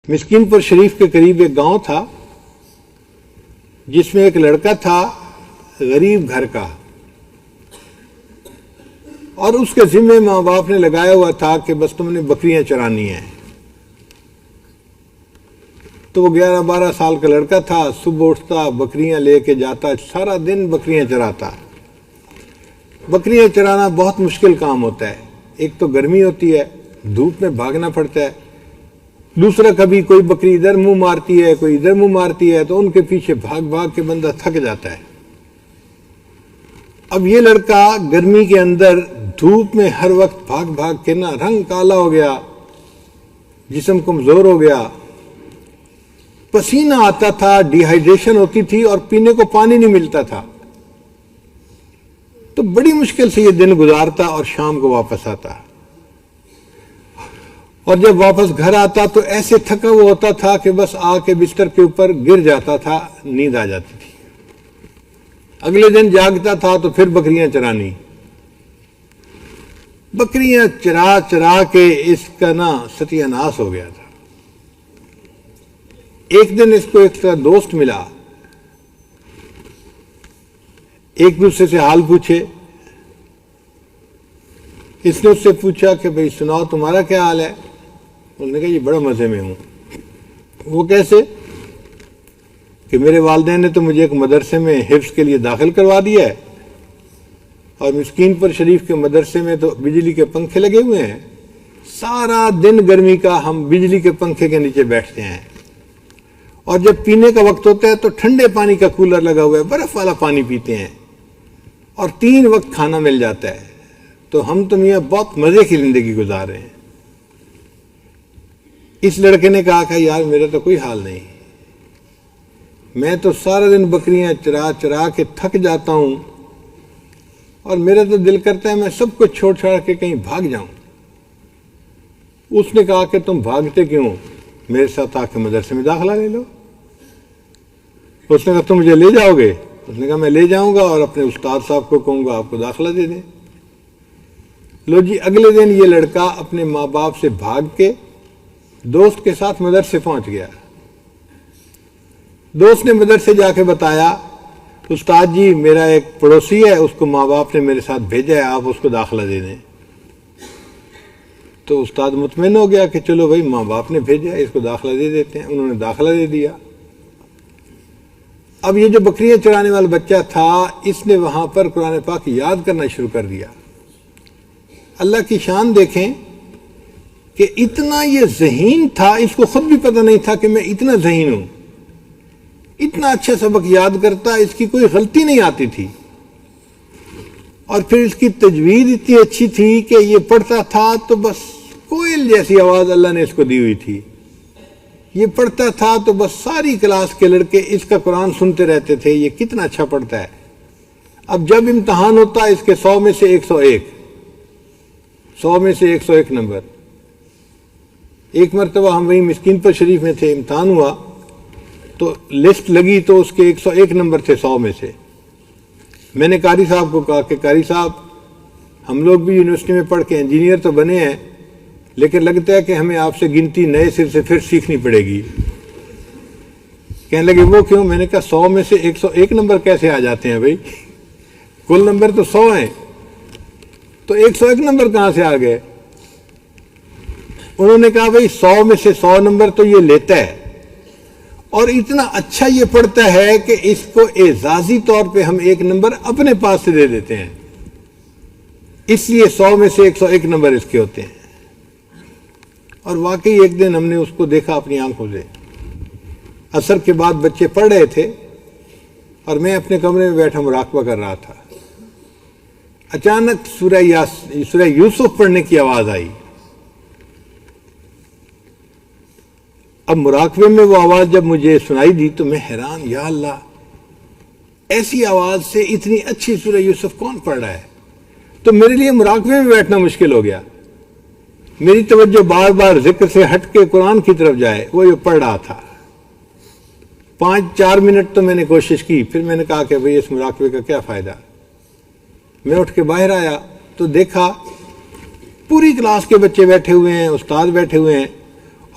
مسکین پور شریف کے قریب ایک گاؤں تھا جس میں ایک لڑکا تھا غریب گھر کا، اور اس کے ذمے ماں باپ نے لگایا ہوا تھا کہ بس تم نے بکریاں چرانی ہیں۔ تو وہ 11-12 سال کا لڑکا تھا، صبح اٹھتا بکریاں لے کے جاتا، سارا دن بکریاں چراتا۔ بکریاں چرانا بہت مشکل کام ہوتا ہے، ایک تو گرمی ہوتی ہے، دھوپ میں بھاگنا پڑتا ہے، دوسرا کبھی کوئی بکری ادھر منہ مارتی ہے کوئی ادھر منہ مارتی ہے، تو ان کے پیچھے بھاگ بھاگ کے بندہ تھک جاتا ہے۔ اب یہ لڑکا گرمی کے اندر دھوپ میں ہر وقت بھاگ بھاگ کے نا رنگ کالا ہو گیا، جسم کمزور ہو گیا، پسینہ آتا تھا، ڈی ہائیڈریشن ہوتی تھی اور پینے کو پانی نہیں ملتا تھا۔ تو بڑی مشکل سے یہ دن گزارتا اور شام کو واپس آتا، اور جب واپس گھر آتا تو ایسے تھکا ہوا ہوتا تھا کہ بس آ کے بستر کے اوپر گر جاتا تھا، نیند آ جاتی تھی۔ اگلے دن جاگتا تھا تو پھر بکریاں چرانی، بکریاں چرا چرا کے اس کا نا ستیہ ناس ہو گیا تھا۔ ایک دن اس کو ایک دوست ملا، ایک دوسرے سے حال پوچھے۔ اس نے اس سے پوچھا کہ بھئی سناؤ تمہارا کیا حال ہے؟ اس نے کہا یہ بڑا مزے میں ہوں۔ وہ کیسے؟ کہ میرے والدین نے تو مجھے ایک مدرسے میں حفظ کے لیے داخل کروا دیا ہے، اور مسکین پور شریف کے مدرسے میں تو بجلی کے پنکھے لگے ہوئے ہیں، سارا دن گرمی کا ہم بجلی کے پنکھے کے نیچے بیٹھتے ہیں، اور جب پینے کا وقت ہوتا ہے تو ٹھنڈے پانی کا کولر لگا ہوا ہے، برف والا پانی پیتے ہیں، اور 3 وقت کھانا مل جاتا ہے، تو ہم تو میاں بہت مزے کی زندگی گزار رہے ہیں۔ اس لڑکے نے کہا کہ یار میرا تو کوئی حال نہیں، میں تو سارا دن بکریاں چرا چرا کے تھک جاتا ہوں، اور میرا تو دل کرتا ہے میں سب کچھ چھوڑ چھاڑ کے کہیں بھاگ جاؤں۔ اس نے کہا کہ تم بھاگتے کیوں؟ میرے ساتھ آ کے مدرسے میں داخلہ لے لو۔ اس نے کہا تم مجھے لے جاؤ گے؟ اس نے کہا میں لے جاؤں گا اور اپنے استاد صاحب کو کہوں گا آپ کو داخلہ دے دیں۔ لو جی، اگلے دن یہ لڑکا اپنے ماں باپ سے بھاگ کے دوست کے ساتھ مدرسے پہنچ گیا۔ دوست نے مدرسے جا کے بتایا استاد جی میرا ایک پڑوسی ہے، اس کو ماں باپ نے میرے ساتھ بھیجا ہے، آپ اس کو داخلہ دے دیں۔ تو استاد مطمئن ہو گیا کہ چلو بھائی ماں باپ نے بھیجا ہے، اس کو داخلہ دے دیتے ہیں۔ انہوں نے داخلہ دے دیا۔ اب یہ جو بکریاں چرانے والا بچہ تھا، اس نے وہاں پر قرآن پاک یاد کرنا شروع کر دیا۔ اللہ کی شان دیکھیں کہ اتنا یہ ذہین تھا، اس کو خود بھی پتہ نہیں تھا کہ میں اتنا ذہین ہوں، اتنا اچھا سبق یاد کرتا، اس کی کوئی غلطی نہیں آتی تھی، اور پھر اس کی تجوید اتنی اچھی تھی کہ یہ پڑھتا تھا تو بس کوئل جیسی آواز اللہ نے اس کو دی ہوئی تھی۔ یہ پڑھتا تھا تو بس ساری کلاس کے لڑکے اس کا قرآن سنتے رہتے تھے، یہ کتنا اچھا پڑھتا ہے۔ اب جب امتحان ہوتا اس کے 100 میں سے 101، 100 میں سے 101 نمبر۔ ایک مرتبہ ہم وہیں مسکین پور شریف میں تھے، امتحان ہوا تو لسٹ لگی تو اس کے 101 نمبر تھے 100 میں سے۔ میں نے قاری صاحب کو کہا کہ قاری صاحب ہم لوگ بھی یونیورسٹی میں پڑھ کے انجینئر تو بنے ہیں، لیکن لگتا ہے کہ ہمیں آپ سے گنتی نئے سر سے پھر سیکھنی پڑے گی۔ کہنے لگے وہ کیوں؟ میں نے کہا 100 میں سے 101 نمبر کیسے آ جاتے ہیں بھائی؟ کل نمبر تو 100 ہیں، تو 101 نمبر کہاں سے آ گئے؟ انہوں نے کہا بھائی 100 میں سے 100 نمبر تو یہ لیتا ہے، اور اتنا اچھا یہ پڑھتا ہے کہ اس کو اعزازی طور پہ ہم 1 نمبر اپنے پاس سے دے دیتے ہیں، اس لیے 100 میں سے 101 نمبر اس کے ہوتے ہیں۔ اور واقعی ایک دن ہم نے اس کو دیکھا اپنی آنکھوں سے، عصر کے بعد بچے پڑھ رہے تھے اور میں اپنے کمرے میں بیٹھا مراقبہ کر رہا تھا۔ اچانک سورہ یوسف پڑھنے کی آواز آئی۔ اب مراقبے میں وہ آواز جب مجھے سنائی دی تو میں حیران، یا اللہ ایسی آواز سے اتنی اچھی سورہ یوسف کون پڑھ رہا ہے؟ تو میرے لیے مراقبے میں بیٹھنا مشکل ہو گیا، میری توجہ بار بار ذکر سے ہٹ کے قرآن کی طرف جائے، وہ یہ پڑھ رہا تھا۔ 5-4 منٹ تو میں نے کوشش کی، پھر میں نے کہا کہ بھئی اس مراقبے کا کیا فائدہ۔ میں اٹھ کے باہر آیا تو دیکھا پوری کلاس کے بچے بیٹھے ہوئے ہیں، استاد بیٹھے ہوئے ہیں،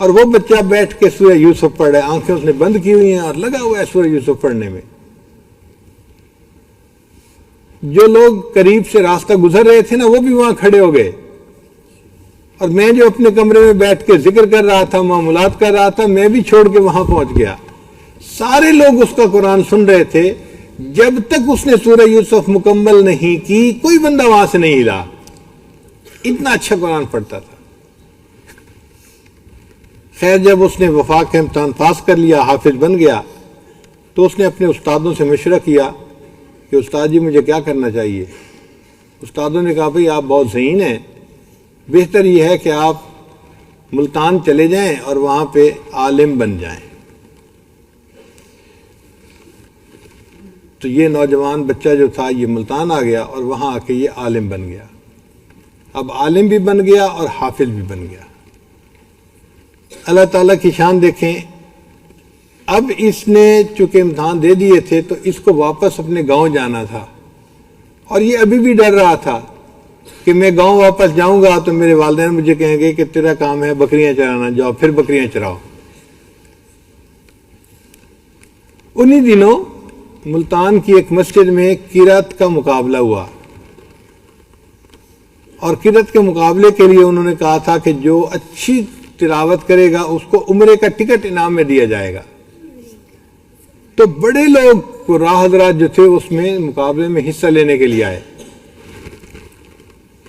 اور وہ بچہ بیٹھ کے سورہ یوسف پڑھ رہا ہے، آنکھیں اس نے بند کی ہوئی ہیں اور لگا ہوا ہے سورہ یوسف پڑھنے میں۔ جو لوگ قریب سے راستہ گزر رہے تھے نا وہ بھی وہاں کھڑے ہو گئے، اور میں جو اپنے کمرے میں بیٹھ کے ذکر کر رہا تھا، معاملات کر رہا تھا، میں بھی چھوڑ کے وہاں پہنچ گیا۔ سارے لوگ اس کا قرآن سن رہے تھے، جب تک اس نے سورہ یوسف مکمل نہیں کی کوئی بندہ وہاں سے نہیں ہلا، اتنا اچھا قرآن پڑھتا تھا۔ خیر جب اس نے وفاق کا امتحان پاس کر لیا، حافظ بن گیا، تو اس نے اپنے استادوں سے مشورہ کیا کہ استاد جی مجھے کیا کرنا چاہیے؟ استادوں نے کہا بھئی آپ بہت ذہین ہیں، بہتر یہ ہے کہ آپ ملتان چلے جائیں اور وہاں پہ عالم بن جائیں۔ تو یہ نوجوان بچہ جو تھا یہ ملتان آ گیا اور وہاں آ کے یہ عالم بن گیا۔ اب عالم بھی بن گیا اور حافظ بھی بن گیا۔ اللہ تعالیٰ کی شان دیکھیں، اب اس نے چونکہ امتحان دے دیے تھے تو اس کو واپس اپنے گاؤں جانا تھا، اور یہ ابھی بھی ڈر رہا تھا کہ میں گاؤں واپس جاؤں گا تو میرے والدین مجھے کہیں گے کہ تیرا کام ہے بکریاں چرانا، جاؤ پھر بکریاں چراؤ۔ انہی دنوں ملتان کی ایک مسجد میں قرات کا مقابلہ ہوا، اور قرات کے مقابلے کے لیے انہوں نے کہا تھا کہ جو اچھی تلاوت کرے گا اس کو عمرے کا ٹکٹ انعام میں دیا جائے گا۔ تو بڑے لوگ راہ حضرات جو تھے اس میں مقابلے میں حصہ لینے کے لیے آئے۔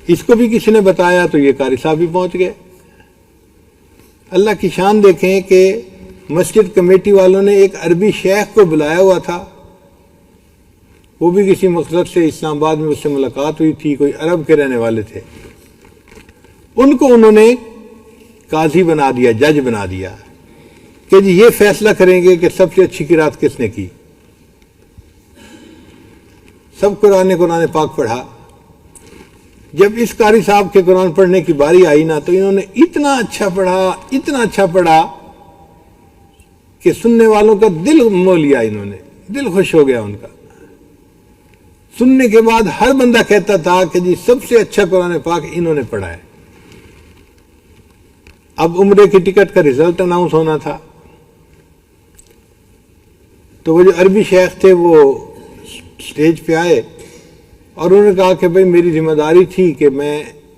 اس کو بھی کسی نے بتایا تو یہ قاری صاحب بھی پہنچ گئے۔ اللہ کی شان دیکھیں کہ مسجد کمیٹی والوں نے ایک عربی شیخ کو بلایا ہوا تھا، وہ بھی کسی مقصد سے اسلام آباد میں اس سے ملاقات ہوئی تھی، کوئی عرب کے رہنے والے تھے۔ ان کو انہوں نے قاضی بنا دیا، جج بنا دیا کہ جی یہ فیصلہ کریں گے کہ سب سے اچھی قرات کس نے کی۔ سب قرآن پاک پڑھا۔ جب اس قاری صاحب کے قرآن پڑھنے کی باری آئی نا تو انہوں نے اتنا اچھا پڑھا کہ سننے والوں کا دل مو لیا، انہوں نے دل خوش ہو گیا ان کا۔ سننے کے بعد ہر بندہ کہتا تھا کہ جی سب سے اچھا قرآن پاک انہوں نے پڑھا ہے۔ اب عمرے کی ٹکٹ کا رزلٹ اناؤنس ہونا تھا، تو وہ جو عربی شیخ تھے وہ سٹیج پہ آئے اور انہوں نے کہا کہ بھئی میری ذمہ داری تھی کہ میں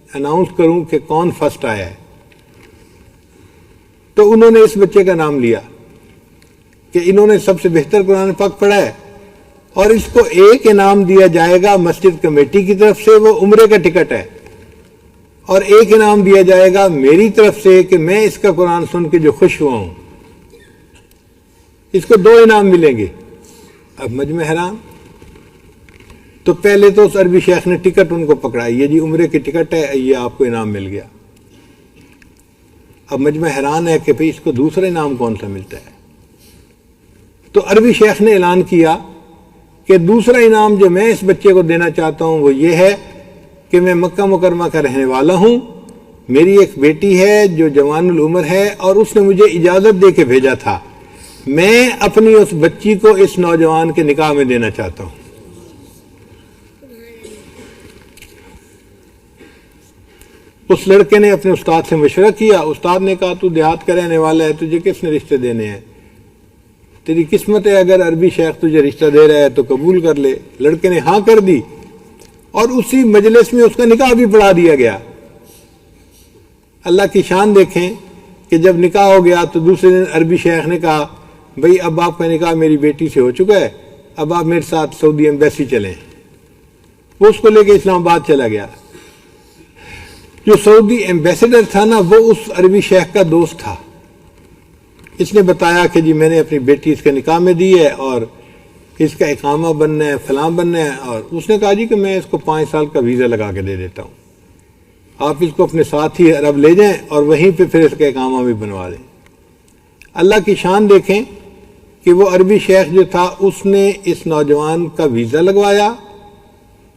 اناؤنس کروں کہ کون فرسٹ آیا ہے۔ تو انہوں نے اس بچے کا نام لیا کہ انہوں نے سب سے بہتر قرآن پاک پڑھا ہے، اور اس کو ایک انعام دیا جائے گا مسجد کمیٹی کی طرف سے، وہ عمرے کا ٹکٹ ہے، اور ایک انعام دیا جائے گا میری طرف سے کہ میں اس کا قرآن سن کے جو خوش ہوا ہوں۔ اس کو 2 انعام ملیں گے۔ اب مجمع حیران۔ تو پہلے تو اس عربی شیخ نے ٹکٹ ان کو پکڑائی، یہ جی عمرے کی ٹکٹ ہے، یہ آپ کو انعام مل گیا۔ اب مجمع حیران ہے کہ بھئی اس کو دوسرا انعام کون سا ملتا ہے۔ تو عربی شیخ نے اعلان کیا کہ دوسرا انعام جو میں اس بچے کو دینا چاہتا ہوں وہ یہ ہے کہ میں مکہ مکرمہ کا رہنے والا ہوں، میری ایک بیٹی ہے جو جوان العمر ہے اور اس نے مجھے اجازت دے کے بھیجا تھا، میں اپنی اس بچی کو اس نوجوان کے نکاح میں دینا چاہتا ہوں۔ اس لڑکے نے اپنے استاد سے مشورہ کیا، استاد نے کہا تو دیہات کا رہنے والا ہے، تجھے کس نے رشتے دینے ہیں، تیری قسمت ہے، اگر عربی شیخ تجھے رشتہ دے رہا ہے تو قبول کر لے۔ لڑکے نے ہاں کر دی اور اسی مجلس میں اس کا نکاح بھی پڑھا دیا گیا۔ اللہ کی شان دیکھیں کہ جب نکاح ہو گیا تو دوسرے دن عربی شیخ نے کہا بھئی اب آپ کا نکاح میری بیٹی سے ہو چکا ہے، اب آپ میرے ساتھ سعودی ایمبیسی چلیں۔ وہ اس کو لے کے اسلام آباد چلا گیا۔ جو سعودی ایمبیسیڈر تھا نا وہ اس عربی شیخ کا دوست تھا۔ اس نے بتایا کہ جی میں نے اپنی بیٹی اس کے نکاح میں دی ہے اور اس کا اقامہ بننا ہے، فلاں بننا ہے، اور اس نے کہا جی کہ میں اس کو 5 سال کا ویزا لگا کے دے دیتا ہوں، آپ اس کو اپنے ساتھ ہی عرب لے جائیں اور وہیں پہ پھر اس کا اقامہ بھی بنوا دیں۔ اللہ کی شان دیکھیں کہ وہ عربی شیخ جو تھا اس نے اس نوجوان کا ویزا لگوایا،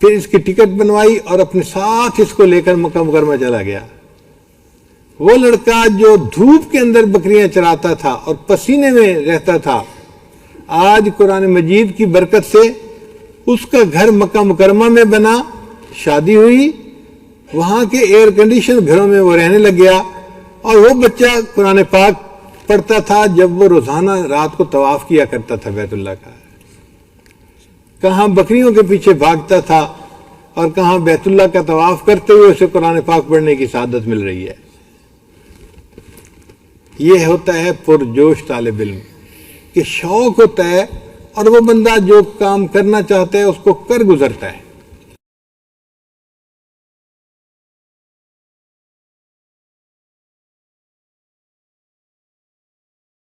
پھر اس کی ٹکٹ بنوائی اور اپنے ساتھ اس کو لے کر مکہ مکرمہ چلا گیا۔ وہ لڑکا جو دھوپ کے اندر بکریاں چراتا تھا اور پسینے میں رہتا تھا، آج قرآن مجید کی برکت سے اس کا گھر مکہ مکرمہ میں بنا، شادی ہوئی، وہاں کے ایئر کنڈیشن گھروں میں وہ رہنے لگ گیا، اور وہ بچہ قرآن پاک پڑھتا تھا جب وہ روزانہ رات کو طواف کیا کرتا تھا بیت اللہ کا، کہاں بکریوں کے پیچھے بھاگتا تھا اور کہاں بیت اللہ کا طواف کرتے ہوئے اسے قرآن پاک پڑھنے کی سعادت مل رہی ہے۔ یہ ہوتا ہے پرجوش طالب علم کہ شوق ہوتا ہے اور وہ بندہ جو کام کرنا چاہتا ہے اس کو کر گزرتا ہے۔